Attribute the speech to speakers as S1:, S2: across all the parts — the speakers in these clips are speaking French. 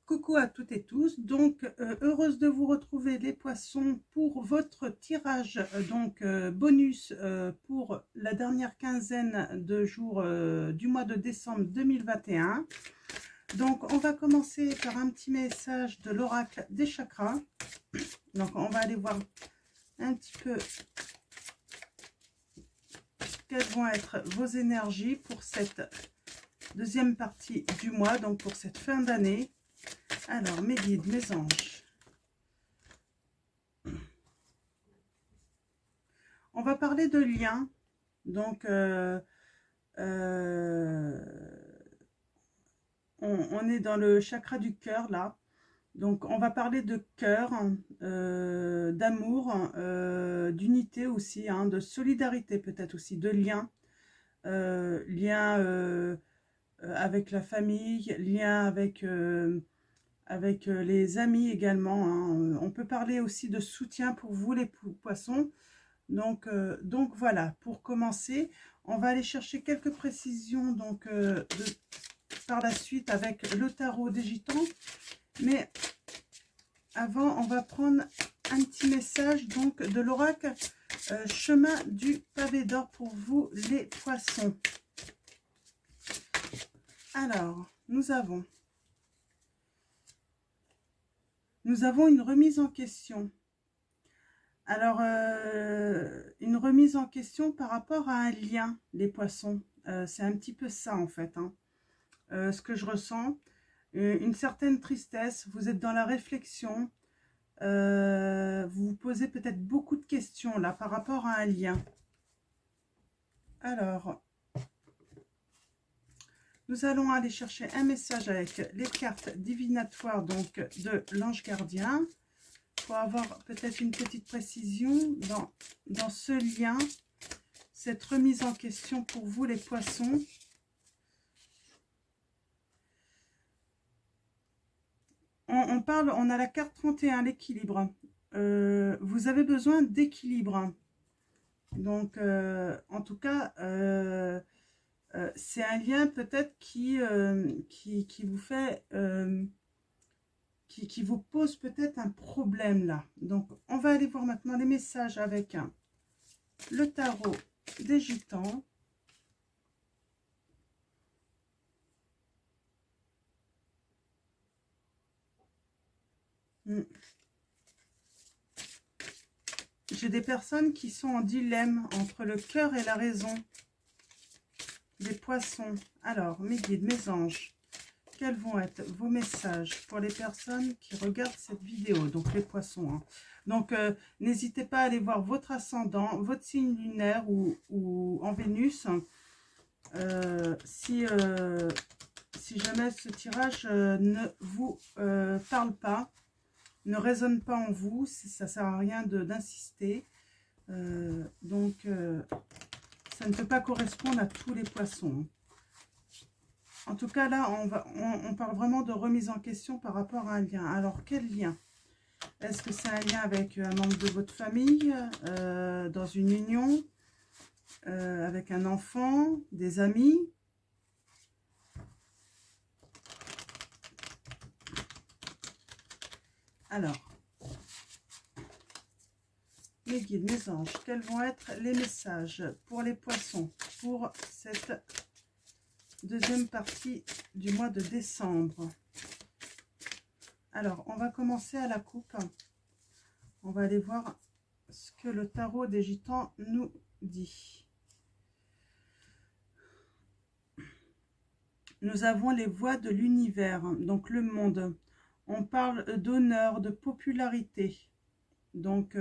S1: Coucou à toutes et tous, donc heureuse de vous retrouver les poissons pour votre tirage bonus pour la dernière quinzaine de jours du mois de décembre 2021. Donc on va commencer par un petit message de l'oracle des chakras. Donc on va aller voir un petit peu quelles vont être vos énergies pour cette deuxième partie du mois, donc pour cette fin d'année. Alors, mes guides, mes anges. On va parler de liens. Donc, on est dans le chakra du cœur, là. Donc, on va parler de cœur, d'amour, d'unité aussi, hein, de solidarité peut-être aussi, de liens. Liens avec la famille, liens avec les amis également, hein. On peut parler aussi de soutien pour vous les poissons. Donc voilà, pour commencer, on va aller chercher quelques précisions par la suite avec le tarot des gitans. Mais avant, on va prendre un petit message donc de l'oracle chemin du pavé d'or pour vous les poissons. Alors, nous avons une remise en question. Alors, une remise en question par rapport à un lien, les poissons. C'est un petit peu ça, en fait, hein. Ce que je ressens. Une certaine tristesse. Vous êtes dans la réflexion. Vous vous posez peut-être beaucoup de questions, là, par rapport à un lien. Alors, nous allons aller chercher un message avec les cartes divinatoires, donc, de l'ange gardien. Pour avoir peut-être une petite précision dans ce lien, cette remise en question pour vous les poissons. On a la carte 31, l'équilibre. Vous avez besoin d'équilibre. Donc, en tout cas, c'est un lien peut-être qui vous fait... qui vous pose peut-être un problème là. Donc, on va aller voir maintenant les messages avec le tarot des gitans. J'ai des personnes qui sont en dilemme entre le cœur et la raison. Les poissons. Alors, mes guides, mes anges, quels vont être vos messages pour les personnes qui regardent cette vidéo, donc les poissons, hein. Donc, n'hésitez pas à aller voir votre ascendant, votre signe lunaire ou en Vénus. Si jamais ce tirage ne vous parle pas, ne résonne pas en vous, ça ne sert à rien d'insister. Ça ne peut pas correspondre à tous les poissons. En tout cas, là, on parle vraiment de remise en question par rapport à un lien. Alors, quel lien? Est-ce que c'est un lien avec un membre de votre famille, dans une union, avec un enfant, des amis? Alors, mes guides, mes anges, quels vont être les messages pour les poissons pour cette deuxième partie du mois de décembre? Alors, on va commencer à la coupe. On va aller voir ce que le tarot des gitans nous dit. Nous avons les voies de l'univers, donc le monde. On parle d'honneur, de popularité. Donc,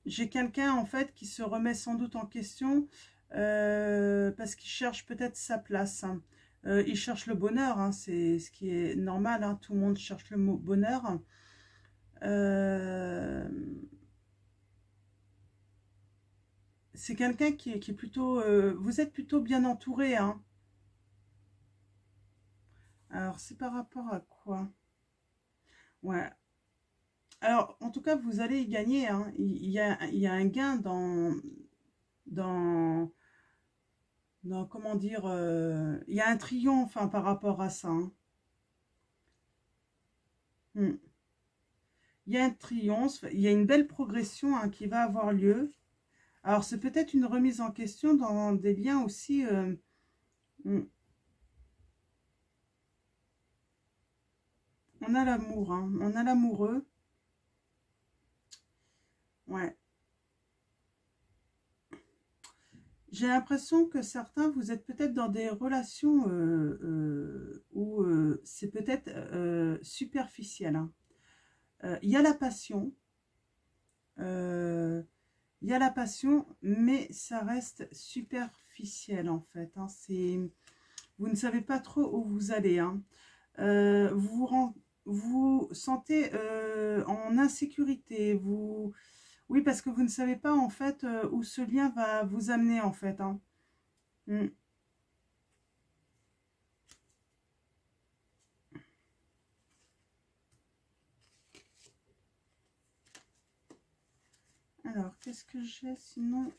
S1: j'ai quelqu'un en fait qui se remet sans doute en question parce qu'il cherche peut-être sa place, hein. Il cherche le bonheur, hein, c'est ce qui est normal, hein, tout le monde cherche le mot bonheur. C'est quelqu'un qui est plutôt... vous êtes plutôt bien entouré, hein. Alors, c'est par rapport à quoi? Ouais. Alors, en tout cas, vous allez y gagner, hein. Il y a un gain dans non, comment dire, il y a un triomphe hein, par rapport à ça. Hein. Hmm. Il y a un triomphe, il y a une belle progression hein, qui va avoir lieu. Alors, c'est peut-être une remise en question dans des liens aussi. Hmm. On a l'amour, hein, on a l'amoureux. Ouais. J'ai l'impression que certains, vous êtes peut-être dans des relations où c'est peut-être superficiel. Hein. Il y a la passion, euh, il y a la passion, mais ça reste superficiel en fait. Hein. Vous ne savez pas trop où vous allez. Hein. Vous sentez en insécurité. Oui, parce que vous ne savez pas en fait où ce lien va vous amener en fait. Hein. Mm. Alors, qu'est-ce que j'ai sinon?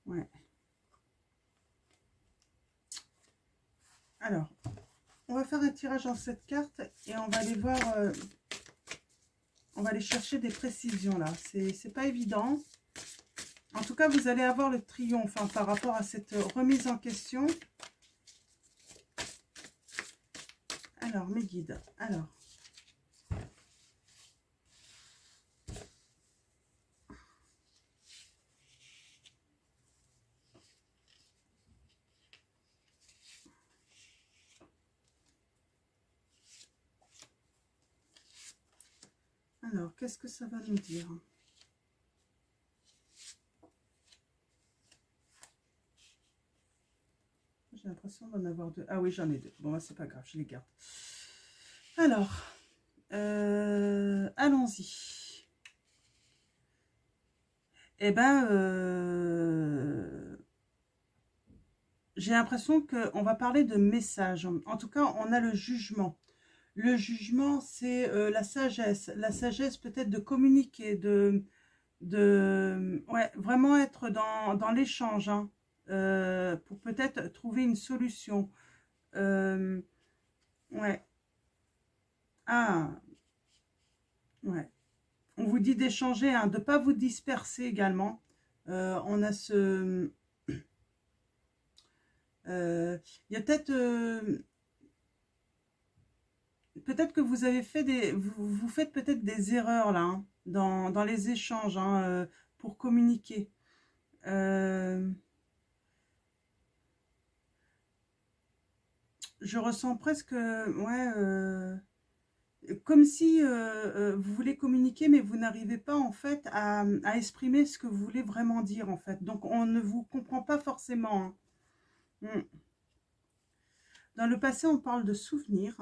S1: Ouais. Alors, on va faire un tirage en cette carte et on va aller voir, on va aller chercher des précisions là. C'est pas évident. En tout cas, vous allez avoir le triomphe hein, par rapport à cette remise en question. Alors, mes guides. Alors, qu'est-ce que ça va nous dire? J'ai l'impression d'en avoir deux. Ah oui, j'en ai deux. Bon, bah, c'est pas grave, je les garde. Alors, allons-y. Eh ben, j'ai l'impression qu'on va parler de message. En tout cas, on a le jugement. Le jugement, c'est la sagesse. La sagesse peut-être de communiquer, ouais, vraiment être dans l'échange, hein, pour peut-être trouver une solution. Euh, ouais. Ah, ouais. On vous dit d'échanger, hein, de ne pas vous disperser également. On a ce... Il y a peut-être... peut-être que vous avez fait des... Vous faites peut-être des erreurs là, hein, dans les échanges, hein, pour communiquer. Je ressens presque... Ouais... comme si vous voulez communiquer, mais vous n'arrivez pas en fait à exprimer ce que vous voulez vraiment dire en fait. Donc on ne vous comprend pas forcément. Hein. Mm. Dans le passé, on parle de souvenirs,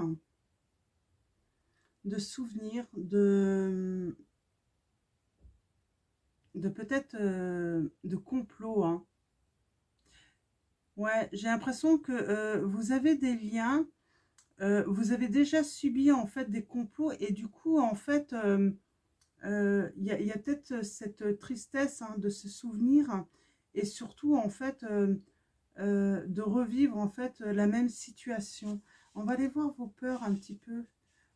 S1: de peut-être de complot. Hein. Ouais, j'ai l'impression que vous avez des liens, vous avez déjà subi en fait des complots et du coup en fait y a peut-être cette tristesse hein, de se souvenir et surtout en fait de revivre en fait la même situation. On va aller voir vos peurs un petit peu.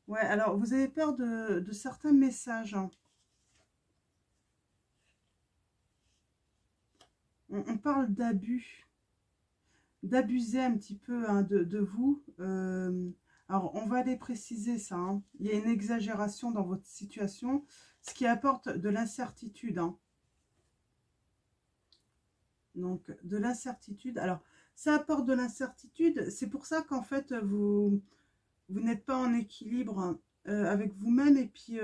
S1: Ouais, alors vous avez peur de certains messages. Hein. On parle d'abus, d'abuser un petit peu hein, de vous. Alors on va aller préciser ça. Hein. Il y a une exagération dans votre situation, ce qui apporte de l'incertitude. Hein. Donc, de l'incertitude. Alors, ça apporte de l'incertitude. C'est pour ça qu'en fait, vous n'êtes pas en équilibre avec vous-même. Et puis,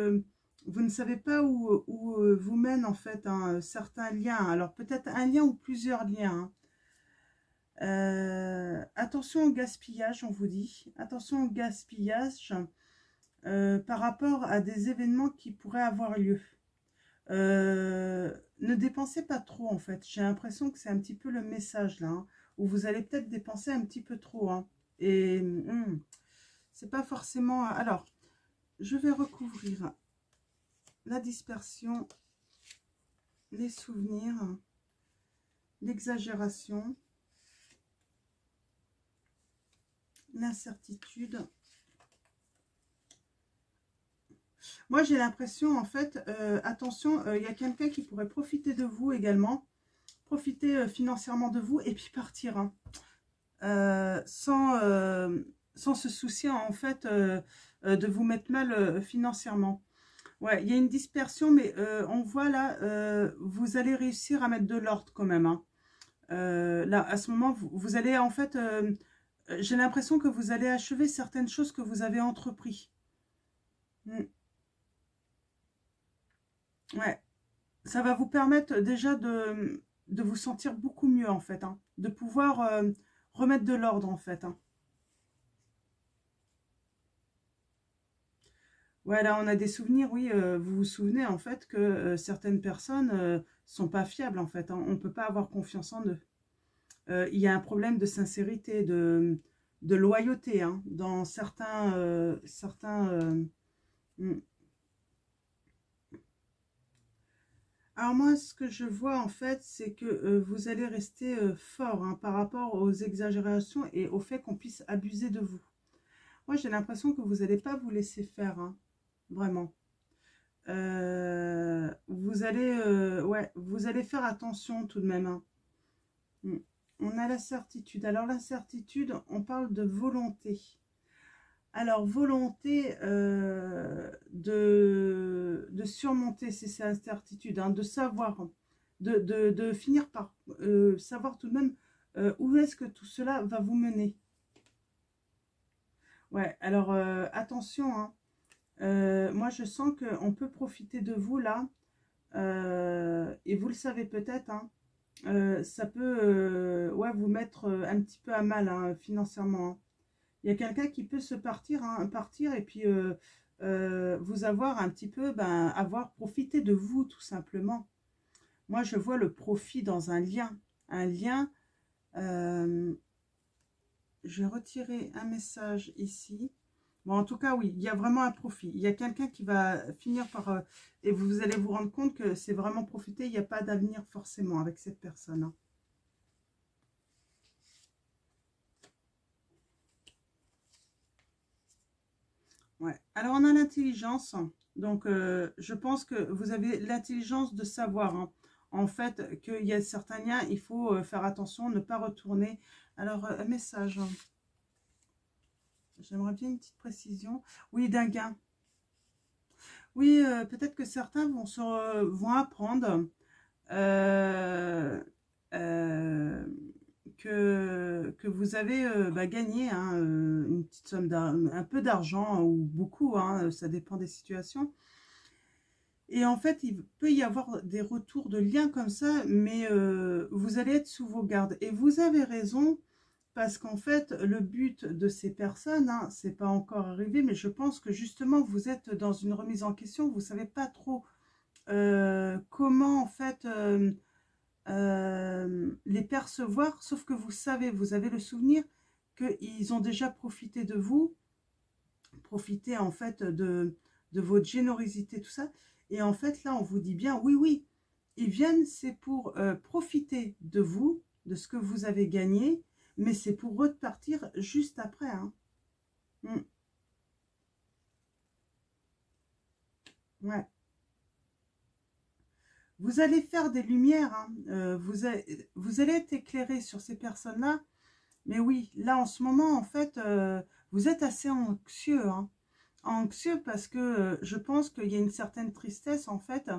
S1: vous ne savez pas où vous mènent, en fait, hein, certains liens. Alors, peut-être un lien ou plusieurs liens. Hein. Attention au gaspillage, on vous dit. Attention au gaspillage par rapport à des événements qui pourraient avoir lieu. Ne dépensez pas trop en fait. J'ai l'impression que c'est un petit peu le message là, hein, où vous allez peut-être dépenser un petit peu trop. Hein, et c'est pas forcément... Alors, je vais recouvrir la dispersion, les souvenirs, l'exagération. l'incertitude. Moi, j'ai l'impression, en fait, attention, il y a quelqu'un qui pourrait profiter de vous également, profiter financièrement de vous et puis partir, hein, sans se soucier, en fait, de vous mettre mal financièrement. Ouais, il y a une dispersion, mais on voit là, vous allez réussir à mettre de l'ordre quand même, hein. Là, à ce moment, vous allez, en fait, j'ai l'impression que vous allez achever certaines choses que vous avez entrepris. Mm. Ouais, ça va vous permettre déjà de vous sentir beaucoup mieux, en fait, hein, de pouvoir remettre de l'ordre, en fait, hein. Voilà, on a des souvenirs, oui, vous vous souvenez, en fait, que certaines personnes sont pas fiables, en fait, hein, on ne peut pas avoir confiance en eux. Il y a un problème de sincérité, de loyauté, hein, dans hmm. Alors moi, ce que je vois en fait, c'est que vous allez rester fort, hein, par rapport aux exagérations et au fait qu'on puisse abuser de vous. Moi, j'ai l'impression que vous n'allez pas vous laisser faire, hein, vraiment. Ouais, vous allez faire attention tout de même, hein. Hmm. On a la certitude. Alors la certitude, on parle de volonté. Alors, volonté de surmonter ces incertitudes, hein, de savoir, de finir par savoir tout de même où est-ce que tout cela va vous mener. Ouais, alors attention, hein, moi je sens qu'on peut profiter de vous là, et vous le savez peut-être, hein, ça peut ouais, vous mettre un petit peu à mal, hein, financièrement, hein. Il y a quelqu'un qui peut se partir, hein, partir et puis vous avoir un petit peu, ben, avoir profité de vous tout simplement. Moi, je vois le profit dans un lien. Un lien, euh, je vais retirer un message ici. Bon, en tout cas, oui, il y a vraiment un profit. Il y a quelqu'un qui va finir par... et vous allez vous rendre compte que c'est vraiment profiter. Il n'y a pas d'avenir forcément avec cette personne, hein. Ouais. Alors, on a l'intelligence. Donc, je pense que vous avez l'intelligence de savoir, hein, en fait, qu'il y a certains liens, il faut faire attention, ne pas retourner. Alors, un message. J'aimerais bien une petite précision. Oui, d'un gain. Oui, peut-être que certains vont apprendre euh, euh, que vous avez bah, gagné, hein, une petite somme un peu d'argent ou beaucoup, hein, ça dépend des situations. Et en fait, il peut y avoir des retours de liens comme ça, mais vous allez être sous vos gardes. Et vous avez raison, parce qu'en fait, le but de ces personnes, hein, c'est pas encore arrivé, mais je pense que justement, vous êtes dans une remise en question, vous savez pas trop comment en fait les percevoir, sauf que vous savez, vous avez le souvenir qu'ils ont déjà profité de vous, profité en fait de votre générosité, tout ça. Et en fait, là, on vous dit bien, oui, oui, ils viennent, c'est pour profiter de vous, de ce que vous avez gagné, mais c'est pour repartir juste après, hein. Mm. Ouais. Vous allez faire des lumières, hein. Vous allez être éclairé sur ces personnes-là. Mais oui, là, en ce moment, en fait, vous êtes assez anxieux, hein. Anxieux parce que je pense qu'il y a une certaine tristesse, en fait,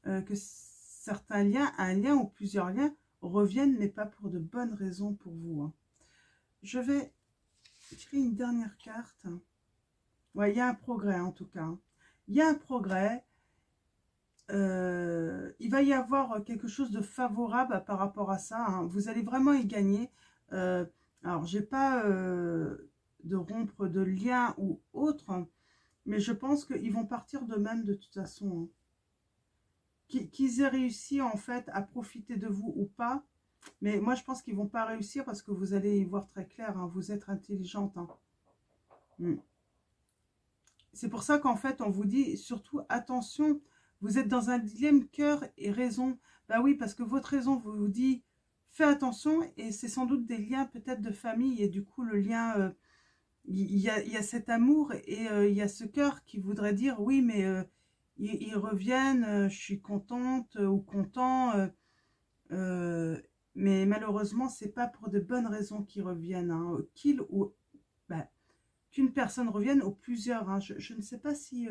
S1: que certains liens, un lien ou plusieurs liens, reviennent, mais pas pour de bonnes raisons pour vous, hein. Je vais tirer une dernière carte. Ouais, il y a un progrès, en tout cas, hein. Il y a un progrès. Il va y avoir quelque chose de favorable par rapport à ça, hein. Vous allez vraiment y gagner. Alors, j'ai pas de rompre de lien ou autre, mais je pense qu'ils vont partir d'eux-mêmes de toute façon, hein. Qu'ils aient réussi en fait à profiter de vous ou pas, mais moi je pense qu'ils vont pas réussir parce que vous allez y voir très clair, hein. Vous êtes intelligente, hein. Mm. C'est pour ça qu'en fait on vous dit surtout attention, vous êtes dans un dilemme cœur et raison. Bah oui, parce que votre raison vous dit fais attention, et c'est sans doute des liens peut-être de famille, et du coup le lien, il y a cet amour, et il y a ce cœur qui voudrait dire oui, mais ils reviennent, je suis contente ou content, euh, mais malheureusement c'est pas pour de bonnes raisons qu'ils reviennent, hein. Qu'ils ou bah, qu'une personne revienne, ou plusieurs, hein. Je ne sais pas si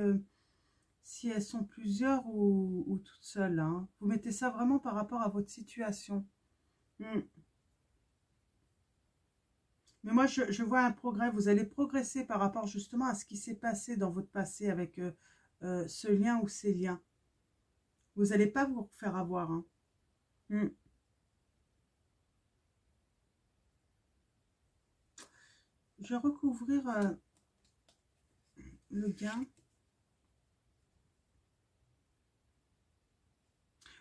S1: elles sont plusieurs ou toutes seules, hein. Vous mettez ça vraiment par rapport à votre situation. Hmm. Mais moi, je vois un progrès. Vous allez progresser par rapport justement à ce qui s'est passé dans votre passé avec ce lien ou ces liens. Vous n'allez pas vous faire avoir, hein. Hmm. Je vais recouvrir le gain.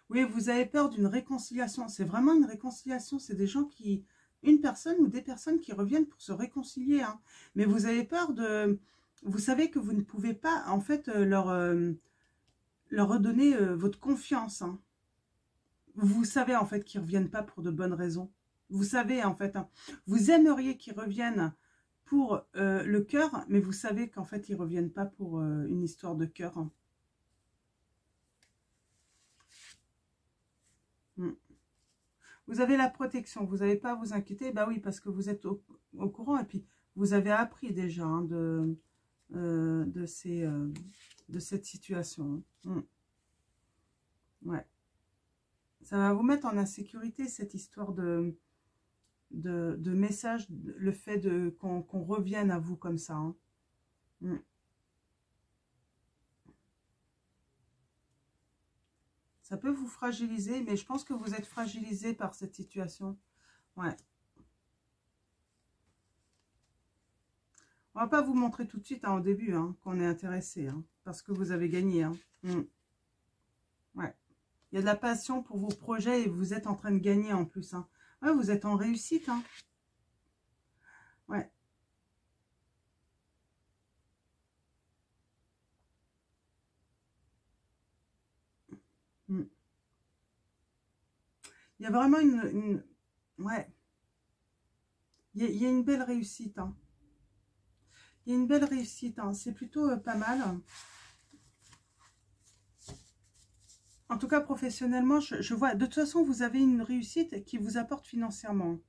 S1: Oui, vous avez peur d'une réconciliation. C'est vraiment une réconciliation. C'est des gens qui... Une personne ou des personnes qui reviennent pour se réconcilier, hein. Mais vous avez peur de... Vous savez que vous ne pouvez pas, en fait, leur redonner votre confiance, hein. Vous savez, en fait, qu'ils ne reviennent pas pour de bonnes raisons. Vous savez, en fait, hein. Vous aimeriez qu'ils reviennent pour le cœur, mais vous savez qu'en fait, ils ne reviennent pas pour une histoire de cœur, hein. Mm. Vous avez la protection, vous n'avez pas à vous inquiéter. Bah oui, parce que vous êtes au courant, et puis vous avez appris déjà, hein, de cette situation, hein. Ouais. Ça va vous mettre en insécurité, cette histoire de message, le fait qu'on revienne à vous comme ça, hein. Mm. Ça peut vous fragiliser, mais je pense que vous êtes fragilisé par cette situation. Ouais. On va pas vous montrer tout de suite, hein, au début, hein, qu'on est intéressé, hein, parce que vous avez gagné, hein. Mm. Ouais. Il y a de la passion pour vos projets, et vous êtes en train de gagner en plus, hein. Ouais, vous êtes en réussite, hein. Ouais. Mm. Il y a vraiment ouais. Il y a une belle réussite, hein. Il y a une belle réussite, hein. C'est plutôt pas mal. En tout cas, professionnellement, je vois... De toute façon, vous avez une réussite qui vous apporte financièrement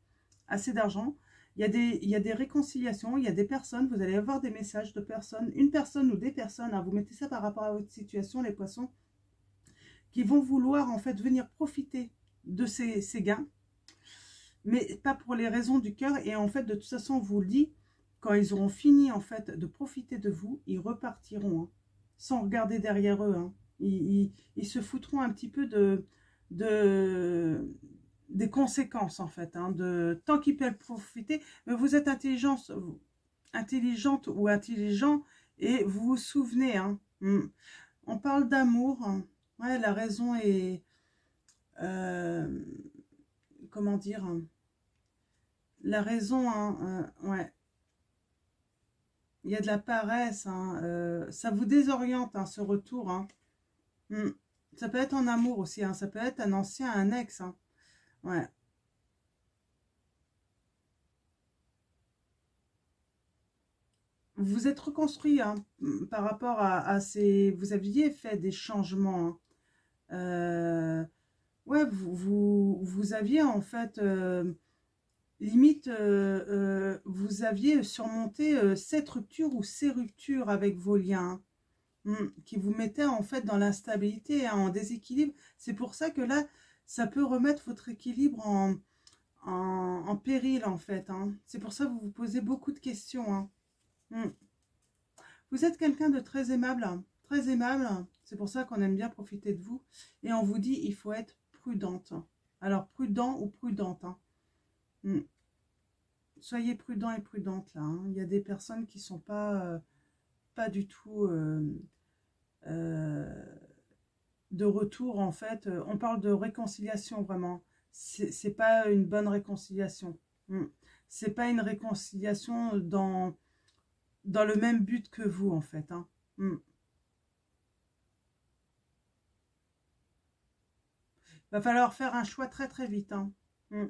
S1: assez d'argent. Il y a des réconciliations, il y a des personnes, vous allez avoir des messages de personnes, une personne ou des personnes, hein, vous mettez ça par rapport à votre situation, les poissons, qui vont vouloir en fait venir profiter de ces gains, mais pas pour les raisons du cœur. Et en fait, de toute façon, on vous le dit, quand ils auront fini en fait de profiter de vous, ils repartiront, hein, sans regarder derrière eux, hein. Ils se foutront un petit peu de des conséquences, en fait, hein, tant qu'ils peuvent profiter. Mais vous êtes intelligente ou intelligent, et vous vous souvenez, hein. On parle d'amour, hein. Ouais, la raison est... euh, comment dire, hein, la raison, hein, ouais. Il y a de la paresse, hein, ça vous désoriente, hein, ce retour, hein. Hmm. Ça peut être en amour aussi, hein, ça peut être un ancien, un ex, hein. Ouais. Vous êtes reconstruit, hein, par rapport à ces... Vous aviez fait des changements, hein. Ouais, vous aviez en fait... limite, vous aviez surmonté cette rupture ou ces ruptures avec vos liens, hein, qui vous mettaient en fait dans l'instabilité, hein, en déséquilibre. C'est pour ça que là, ça peut remettre votre équilibre en péril, en fait, hein. C'est pour ça que vous vous posez beaucoup de questions, hein. Mm. Vous êtes quelqu'un de très aimable, hein, très aimable. C'est pour ça qu'on aime bien profiter de vous. Et on vous dit, il faut être prudente. Alors, prudent ou prudente, hein. Mm. Soyez prudent et prudente, là, hein. Il y a des personnes qui ne sont pas du tout euh, de retour, en fait. On parle de réconciliation, vraiment. C'est pas une bonne réconciliation. Mm. C'est pas une réconciliation dans le même but que vous, en fait, hein. Mm. Va falloir faire un choix très très vite, hein. Mm.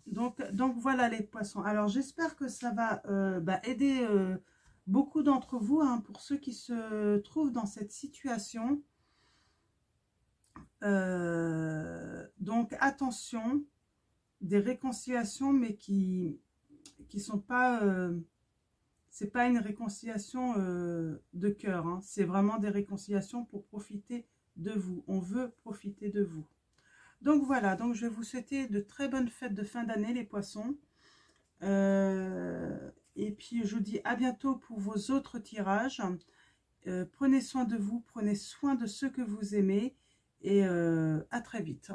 S1: Donc voilà les poissons. Alors j'espère que ça va aider beaucoup d'entre vous, hein, pour ceux qui se trouvent dans cette situation. Donc attention, des réconciliations, mais qui sont pas, c'est pas une réconciliation de cœur, hein. C'est vraiment des réconciliations pour profiter de vous. On veut profiter de vous. Donc voilà, donc je vais vous souhaiter de très bonnes fêtes de fin d'année les poissons. Et puis je vous dis à bientôt pour vos autres tirages. Prenez soin de vous, prenez soin de ceux que vous aimez et à très vite.